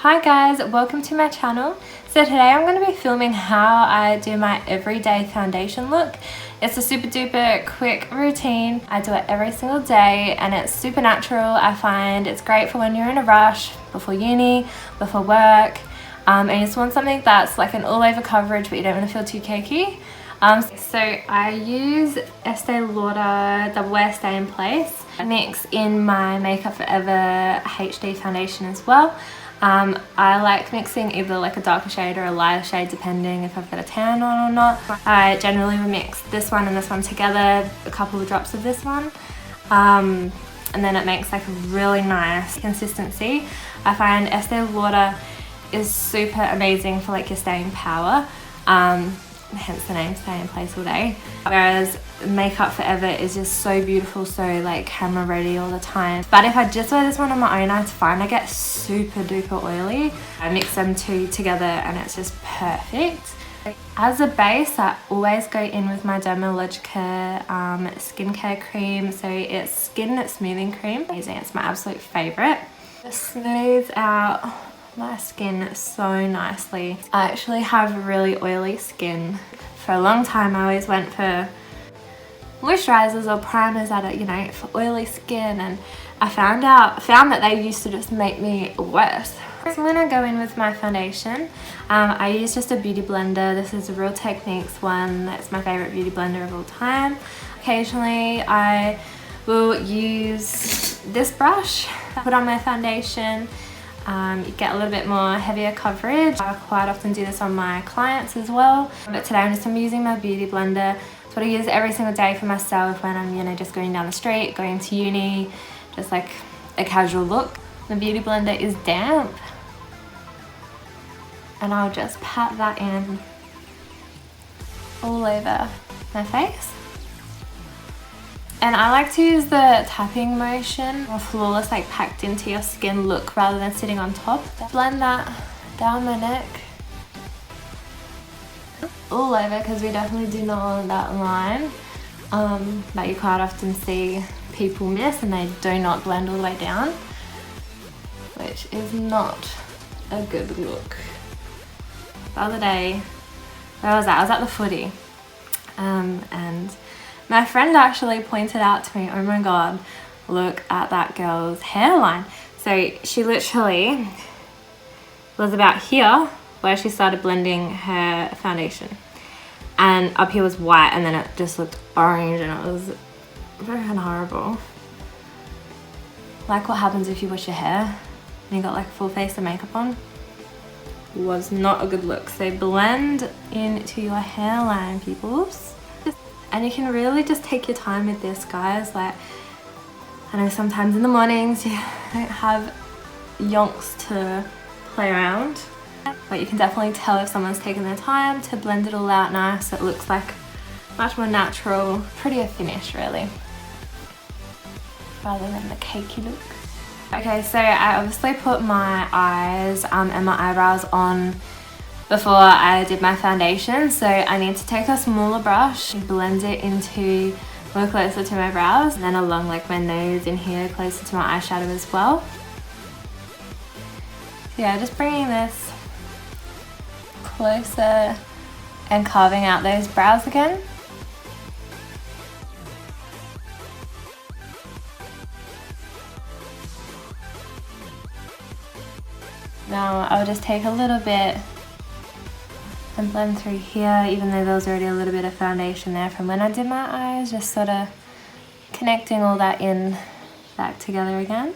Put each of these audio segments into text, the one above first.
Hi guys, welcome to my channel. So today I'm going to be filming how I do my everyday foundation look. It's a super duper quick routine. I do it every single day and it's super natural. I find it's great for when you're in a rush, before uni, before work, and you just want something that's like an all over coverage but you don't want to feel too cakey. So I use Estee Lauder Double Wear Stay in Place. I mix in my Makeup Forever HD foundation as well. I like mixing either like a darker shade or a lighter shade depending if I've got a tan on or not. I generally will mix this one and this one together, a couple of drops of this one, and then it makes like a really nice consistency. I find Estee Lauder is super amazing for like your staying power, hence the name Stay in Place all day, whereas Makeup Forever is just so beautiful, so like camera ready all the time. But if I just wear this one on my own, I find I get super duper oily. I mix them two together and it's just perfect. As a base, I always go in with my Dermalogica skincare cream. So it's Skin Smoothing Cream. Amazing, it's my absolute favorite. It smooths out my skin so nicely. I actually have really oily skin. For a long time I always went for moisturizers or primers that are, you know, for oily skin, and I found that they used to just make me worse. So I'm gonna go in with my foundation. I use just a beauty blender. This is a Real Techniques one. That's my favorite beauty blender of all time. Occasionally I will use this brush, put on my foundation. You get a little bit more heavier coverage. I quite often do this on my clients as well, but today I'm using my beauty blender. It's what I use every single day for myself when I'm, you know, just going down the street, going to uni, just like a casual look. The beauty blender is damp and I'll just pat that in all over my face. And I like to use the tapping motion, a flawless, like packed into your skin look rather than sitting on top. Blend that down my neck, all over, because we definitely do not want that line that you quite often see people miss, and they do not blend all the way down, which is not a good look. The other day, where was I was at the footy, and my friend actually pointed out to me, oh my god, look at that girl's hairline. So she literally was about here where she started blending her foundation, and up here was white and then it just looked orange and it was very horrible. Like what happens if you wash your hair and you got like a full face of makeup on. Was not a good look. So blend into your hairline, peoples. And you can really just take your time with this, guys. Like, I know sometimes in the mornings you don't have yonks to play around, but you can definitely tell if someone's taken their time to blend it all out nice. It looks like much more natural, prettier finish really, rather than the cakey look. Okay, so I obviously put my eyes and my eyebrows on before I did my foundation, so I need to take a smaller brush and blend it into more closer to my brows, and then along like my nose in here closer to my eyeshadow as well. So yeah, just bringing this closer and carving out those brows again. Now I'll just take a little bit and blend through here, even though there was already a little bit of foundation there from when I did my eyes, just sort of connecting all that in back together again.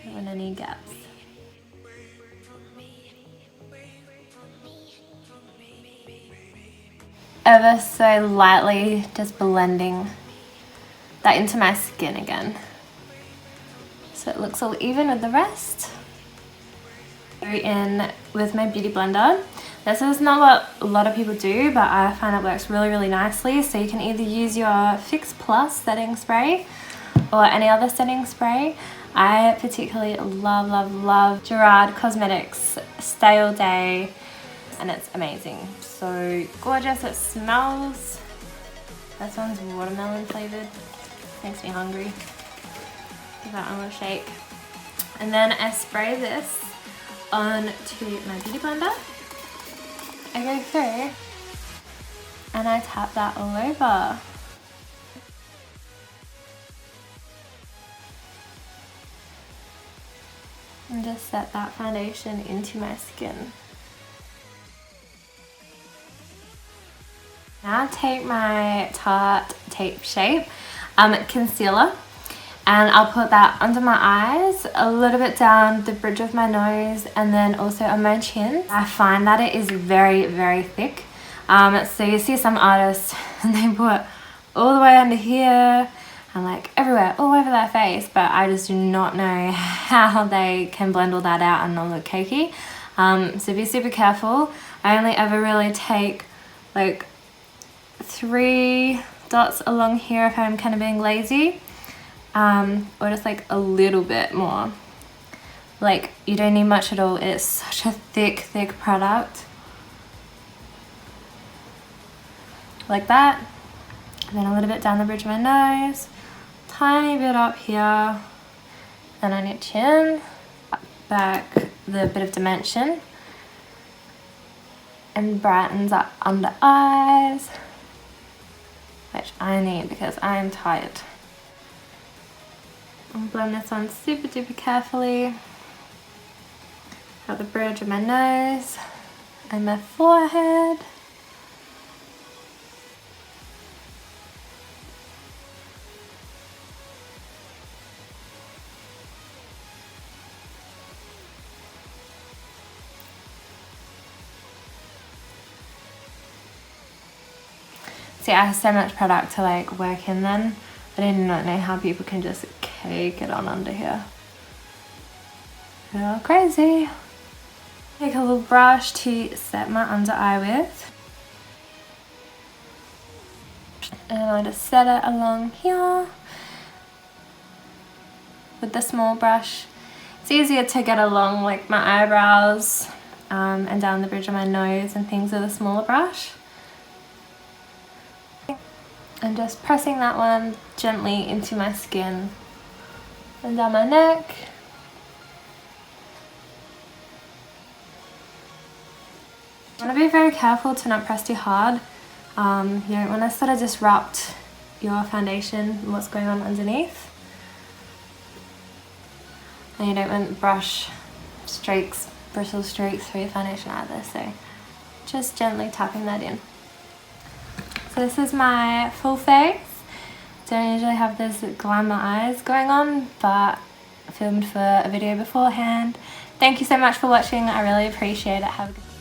Don't want any gaps. Ever so lightly just blending that into my skin again, so it looks all even with the rest. Go in with my beauty blender. This is not what a lot of people do, but I find it works really, really nicely. So you can either use your Fix Plus setting spray or any other setting spray. I particularly love, love, love Gerard Cosmetics Stay All Day, and it's amazing. So gorgeous. It smells, this one's watermelon flavored. Makes me hungry. Give that one a shake. And then I spray this onto my beauty blender. I go through and I tap that all over. And just set that foundation into my skin. Now take my Tarte Tape Shape concealer and I'll put that under my eyes, a little bit down the bridge of my nose, and then also on my chin. I find that it is very, very thick. So you see some artists and they put all the way under here and like everywhere, all over their face, but I just do not know how they can blend all that out and not look cakey. So be super careful. I only ever really take like 3 dots along here if I'm kind of being lazy, or just like a little bit more. Like you don't need much at all. It's such a thick product. Like that. And then a little bit down the bridge of my nose, tiny bit up here, then on your chin, back the bit of dimension, and brightens up under eyes, which I need because I am tired. I'll blend this on super duper carefully at the bridge of my nose and my forehead. See, I have so much product to like work in then. I do not know how people can just cake it on under here. They're all crazy. Take a little brush to set my under eye with. And I just set it along here with the small brush. It's easier to get along like my eyebrows and down the bridge of my nose and things with a smaller brush. And just pressing that one gently into my skin and down my neck. You want to be very careful to not press too hard. You don't want to sort of disrupt your foundation and what's going on underneath. And you don't want brush streaks, bristle streaks through your foundation either, so just gently tapping that in. So this is my full face. Don't usually have this glamour eyes going on, but I filmed for a video beforehand. Thank you so much for watching. I really appreciate it. Have a good day.